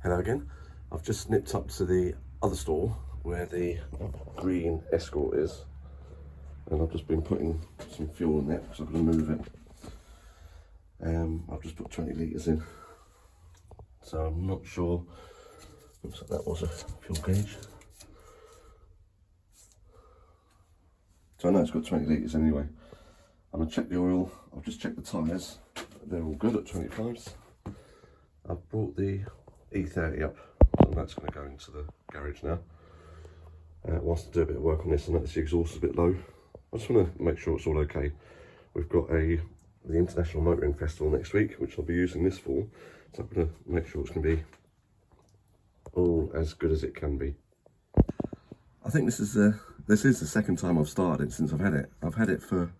Hello again. I've just nipped up to the other store where the green Escort is, and I've just been putting some fuel in it because I'm going to move it. I've just put 20 litres in, so I'm not sure. Looks like that was a fuel gauge. So I know it's got 20 litres anyway. I'm going to check the oil. I've just checked the tyres. They're all good at 25s. I've brought the E30 up, so that's going to go into the garage now. Whilst I do a bit of work on this, and notice the exhaust is a bit low. I just want to make sure it's all okay. We've got the International Motoring Festival next week, which I'll be using this for. So I'm going to make sure it's going to be all as good as it can be. I think this is the second time I've started it since I've had it. I've had it for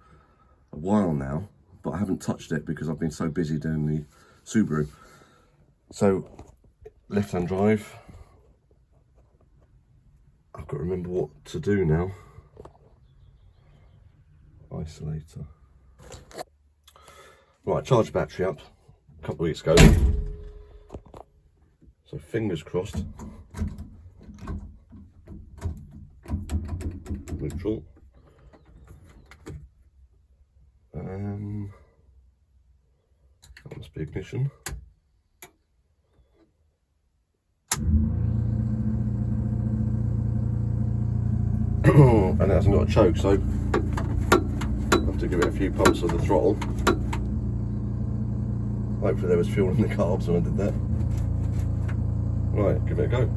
a while now, but I haven't touched it because I've been so busy doing the Subaru. So left-hand drive. I've got to remember what to do now. Isolator. Right, charged battery up a couple of weeks ago. So fingers crossed. Neutral. That must be ignition. And it hasn't got a choke, so I have to give it a few pumps of the throttle. Hopefully there was fuel in the carbs when I did that. Right, give it a go.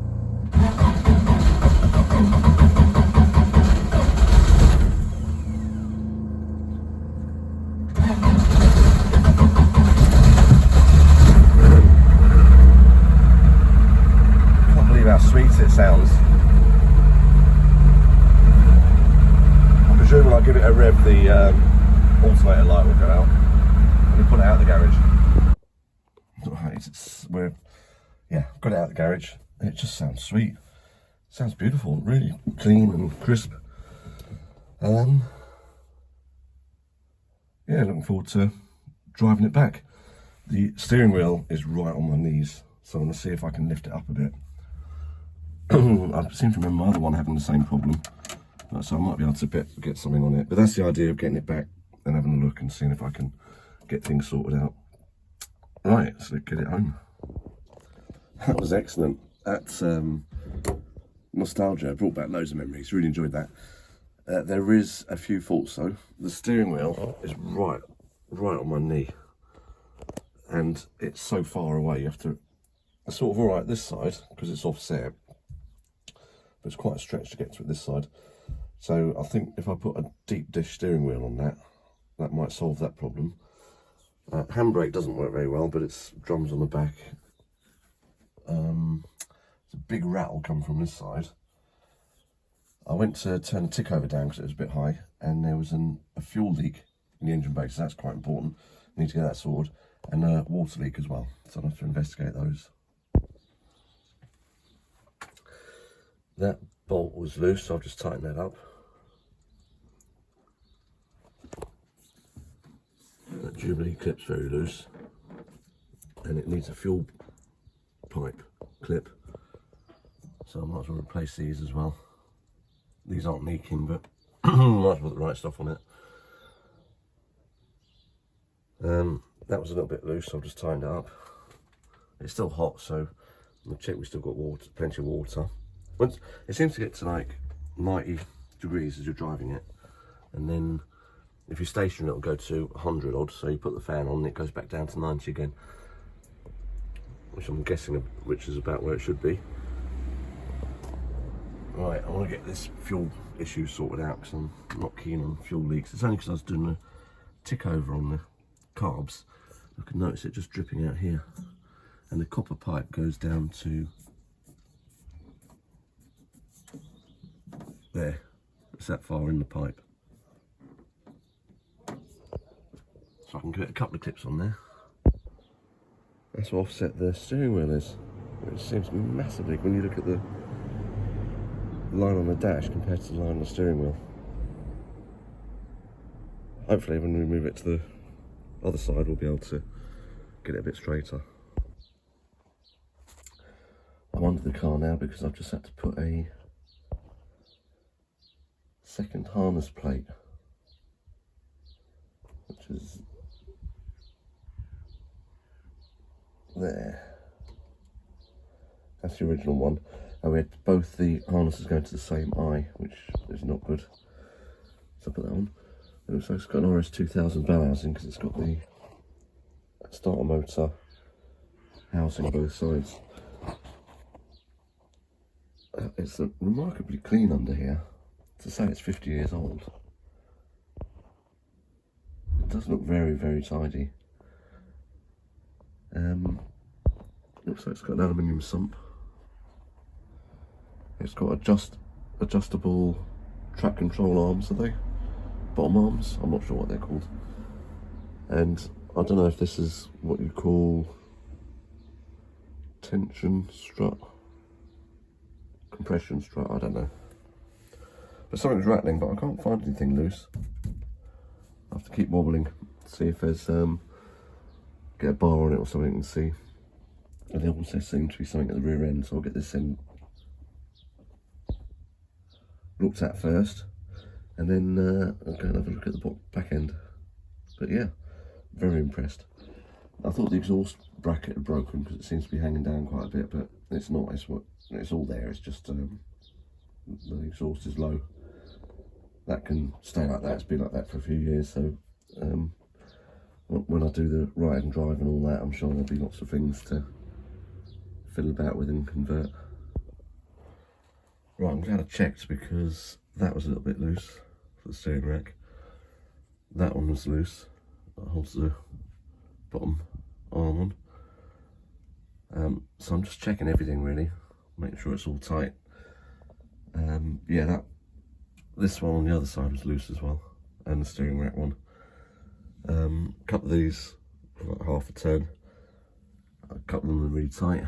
Can't believe how sweet it sounds. When I give it a rev, the alternator light will go out when we put it out of the garage. Right, yeah, got it out of the garage. It just sounds sweet. Sounds beautiful, really clean and crisp. Yeah, looking forward to driving it back. The steering wheel is right on my knees, so I'm going to see if I can lift it up a bit. I seem to remember my other one having the same problem. So I might be able to get something on it. But that's the idea of getting it back and having a look and seeing if I can get things sorted out. Right, so let's get it home. That was excellent. That's nostalgia. Brought back loads of memories. Really enjoyed that. There is a few faults though. The steering wheel is right on my knee. And it's so far away. You have to... It's sort of alright this side because it's offset. But it's quite a stretch to get to it this side. So I think if I put a deep dish steering wheel on that might solve that problem. Handbrake doesn't work very well, but it's drums on the back. It's a big rattle coming from this side. I went to turn the tick over down because it was a bit high, and there was a fuel leak in the engine bay, so that's quite important. Need to get that sorted, and a water leak as well, so I'll have to investigate those. That bolt was loose, so I've just tightened that up. That Jubilee clip's very loose, and it needs a fuel pipe clip, so I might as well replace these as well. These aren't leaking, but might as well put the right stuff on it. That was a little bit loose, so I've just tightened it up. It's still hot, so I'm gonna check we've still got water, plenty of water. It seems to get to like 90 degrees as you're driving it, and then if you're stationary it'll go to 100 odd, so you put the fan on and it goes back down to 90 again, which I'm guessing which is about where it should be. Right, I want to get this fuel issue sorted out because I'm not keen on fuel leaks. It's only because I was doing a tick over on the carbs. I can notice it just dripping out here, and the copper pipe goes down to there. It's that far in the pipe, so I can get a couple of clips on there. That's what offset the steering wheel is. It seems massively when you look at the line on the dash compared to the line on the steering wheel. Hopefully when we move it to the other side we'll be able to get it a bit straighter. I'm under the car now because I've just had to put a second harness plate, which is there. That's the original one, and we had both the harnesses going to the same eye, which is not good. So I put that on. It looks like it's got an RS 2000 bell housing because it's got the starter motor housing on both sides. It's remarkably clean under here. To say it's 50 years old, it does look very, very tidy. Looks like it's got an aluminium sump. It's got adjustable track control arms, are they? Bottom arms? I'm not sure what they're called. And I don't know if this is what you call tension strut, compression strut, I don't know. But something's rattling, but I can't find anything loose. I have to keep wobbling, see if there's, get a bar on it or something and see. And there also seems to be something at the rear end, so I'll get this end looked at first, and then I'll go and have a look at the back end. But yeah, very impressed. I thought the exhaust bracket had broken because it seems to be hanging down quite a bit, but it's not. It's all there. It's just the exhaust is low. That can stay like that. It's been like that for a few years. So when I do the ride and drive and all that, I'm sure there'll be lots of things to fiddle about with and convert. Right, I'm glad I checked because that was a little bit loose for the steering rack. That one was loose. That holds the bottom arm on. So I'm just checking everything really, making sure it's all tight. Yeah, this one on the other side was loose as well, and the steering rack one. A couple of these were like half a turn. A couple of them are really tight.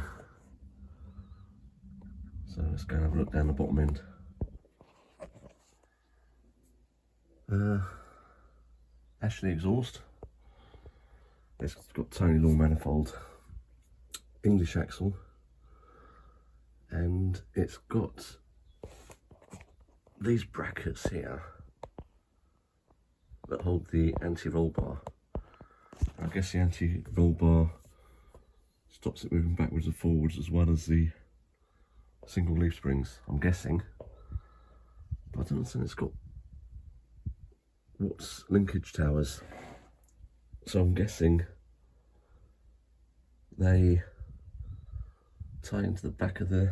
So let's go and have a look down the bottom end. Ashley exhaust. It's got Tony Law manifold, English axle, and it's got these brackets here that hold the anti-roll bar. I guess the anti-roll bar stops it moving backwards and forwards as well as the single leaf springs, I'm guessing. But I don't understand, it's got what's linkage towers. So I'm guessing they tie into the back of the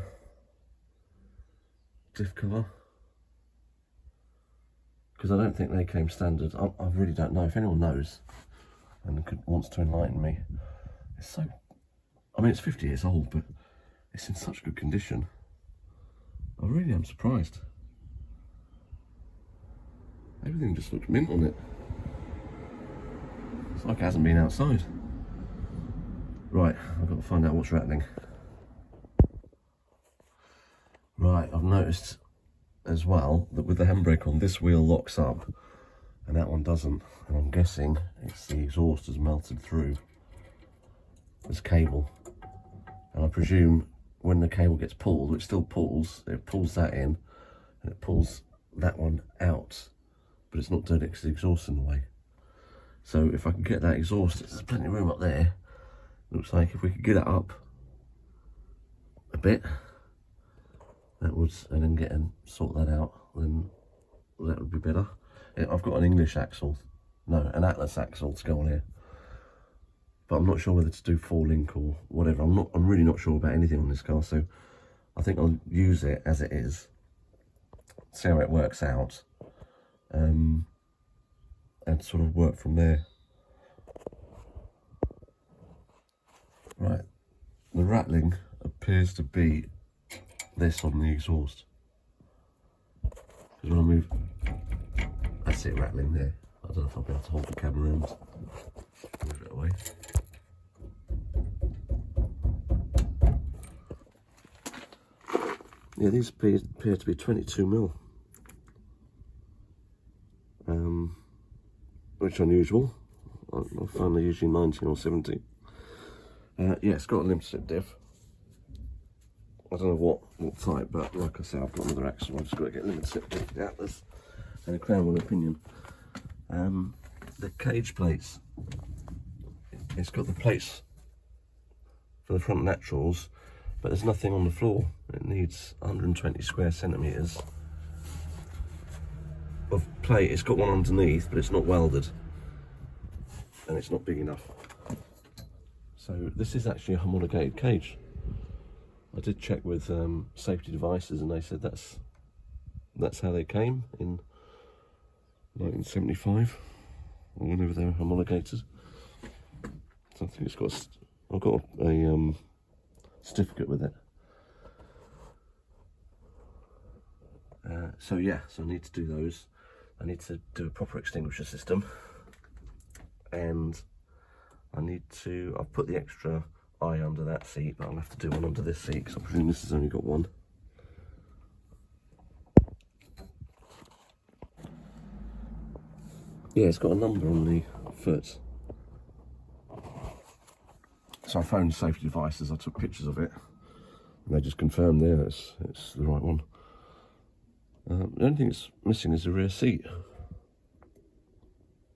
diff cover, because I don't think they came standard. I really don't know. If anyone knows and wants to enlighten me, it's so, I mean, it's 50 years old, but it's in such good condition. I really am surprised. Everything just looks mint on it. It's like it hasn't been outside. Right, I've got to find out what's rattling. Right, I've noticed as well that with the handbrake on, this wheel locks up and that one doesn't. And I'm guessing it's the exhaust has melted through this cable. And I presume when the cable gets pulled, which still pulls, it pulls that in and it pulls that one out. But it's not doing it because the exhaust's in the way. So if I can get that exhaust, there's plenty of room up there. Looks like if we could get it up a bit, that would, and then get and sort that out, then that would be better. I've got an English axle, no, an Atlas axle to go on here, but I'm not sure whether to do 4-link or whatever. I'm really not sure about anything on this car, so I think I'll use it as it is, see how it works out, and sort of work from there. Right, the rattling appears to be this on the exhaust. Because when I move, that's it rattling there. I don't know if I'll be able to hold the camera and move it away. Yeah, these appear to be 22mm. Which is unusual. I find they're usually 19 or 17. Yeah, it's got a limited slip diff. I don't know what type, but like I say, I've got another axle. I've just got to get limited slip with the Atlas and a crown wheel pinion. The cage plates, it's got the plates for the front naturals, but there's nothing on the floor. It needs 120 square centimetres of plate. It's got one underneath, but it's not welded and it's not big enough. So this is actually a homologated cage. I did check with Safety Devices, and they said that's how they came in 1975 or whenever they were homologated. So I think it's got I've got a certificate with it. So yeah, so I need to do those. I need to do a proper extinguisher system, and I've put the extra eye under that seat, but I'll have to do one under this seat because I presume this has only got one. Yeah, it's got a number on the foot. So I phoned Safety Devices, I took pictures of it, and they just confirmed there it's the right one. The only thing that's missing is the rear seat,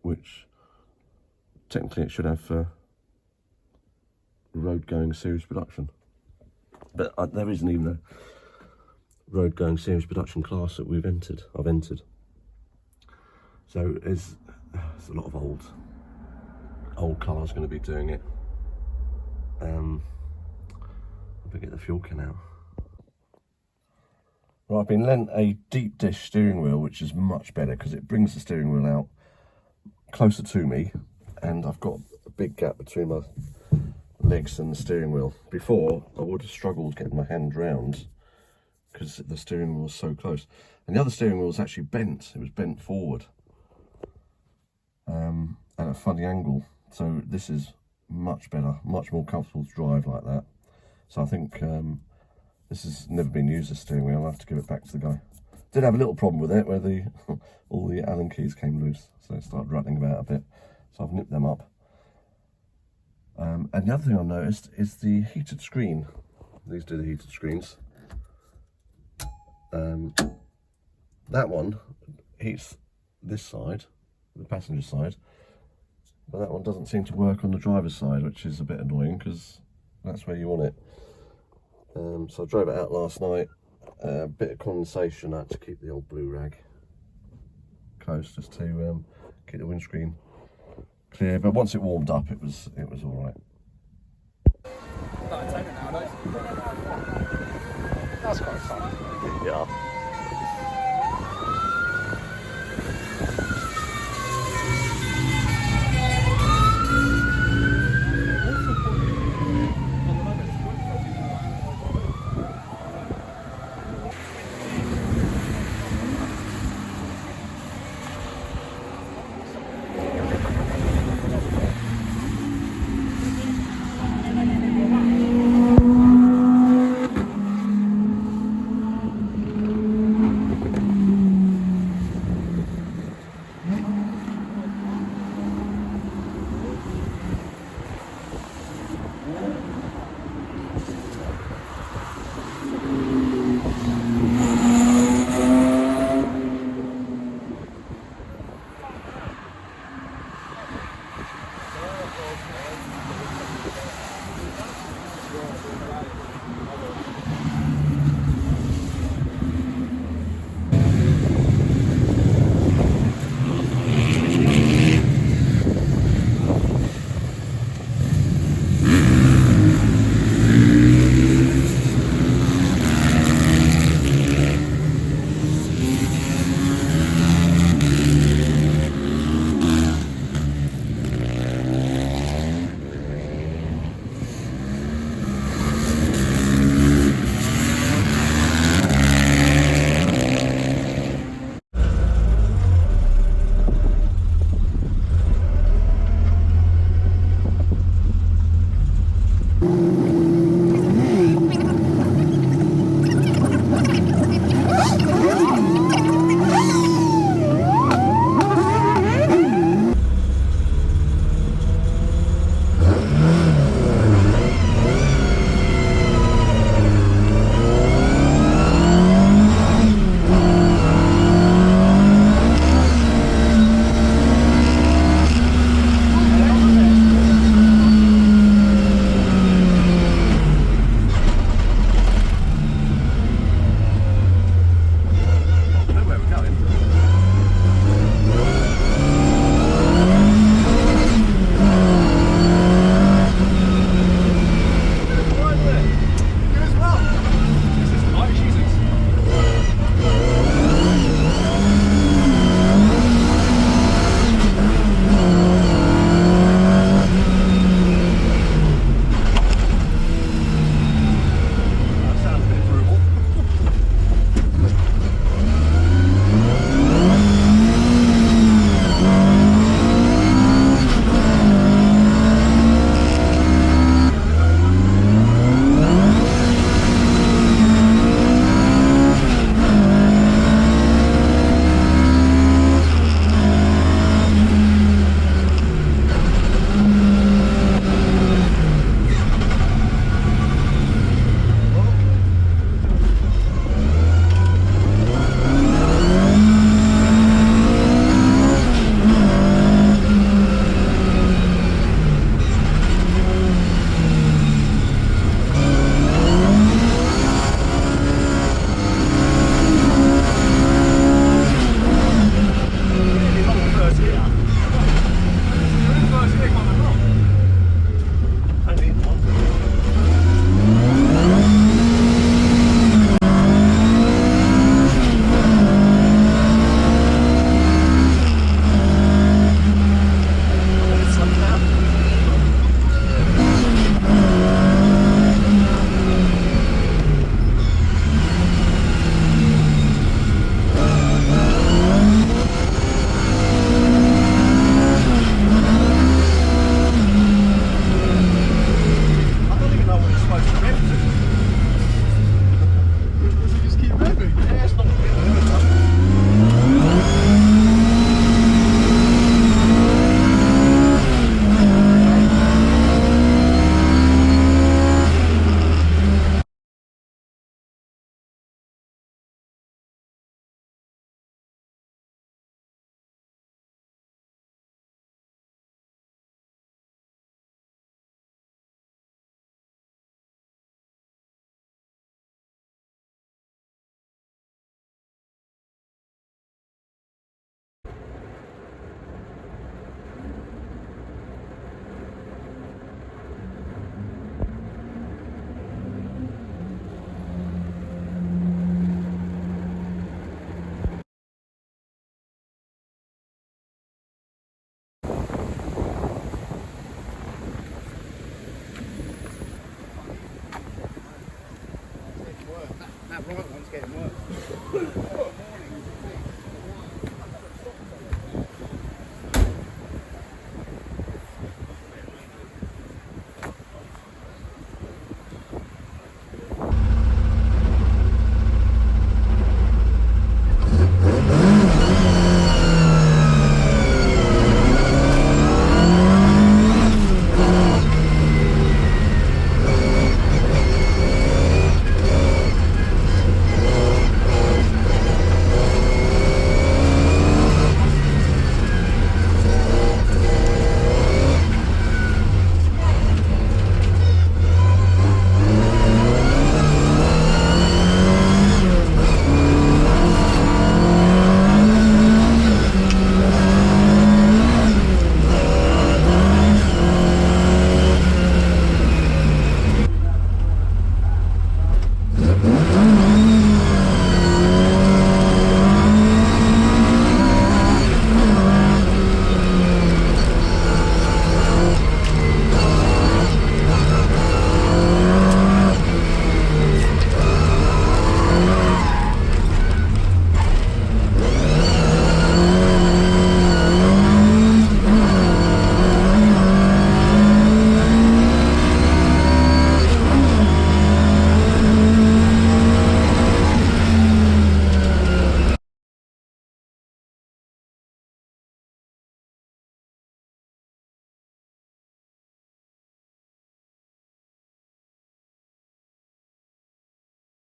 which technically it should have for road-going series production. But there isn't even a road-going series production class that I've entered. So there's a lot of old cars going to be doing it. I'll get the fuel can out. Right, I've been lent a deep dish steering wheel, which is much better because it brings the steering wheel out closer to me, and I've got a big gap between my legs and the steering wheel. Before, I would have struggled getting my hand round because the steering wheel was so close. And the other steering wheel was actually bent. It was bent forward at a funny angle. So this is much better, much more comfortable to drive like that. So I think this has never been used as steering wheel. I'll have to give it back to the guy. Did have a little problem with it where all the Allen keys came loose, so it started rattling about a bit. So I've nipped them up. And the other thing I noticed is the heated screen. These do the heated screens. That one heats this side, the passenger side, but that one doesn't seem to work on the driver's side, which is a bit annoying because that's where you want it. So I drove it out last night. A bit of condensation. I had to keep the old blue rag close just to keep the windscreen clear. But once it warmed up, it was all right. That's quite fun. Yeah. getting worse.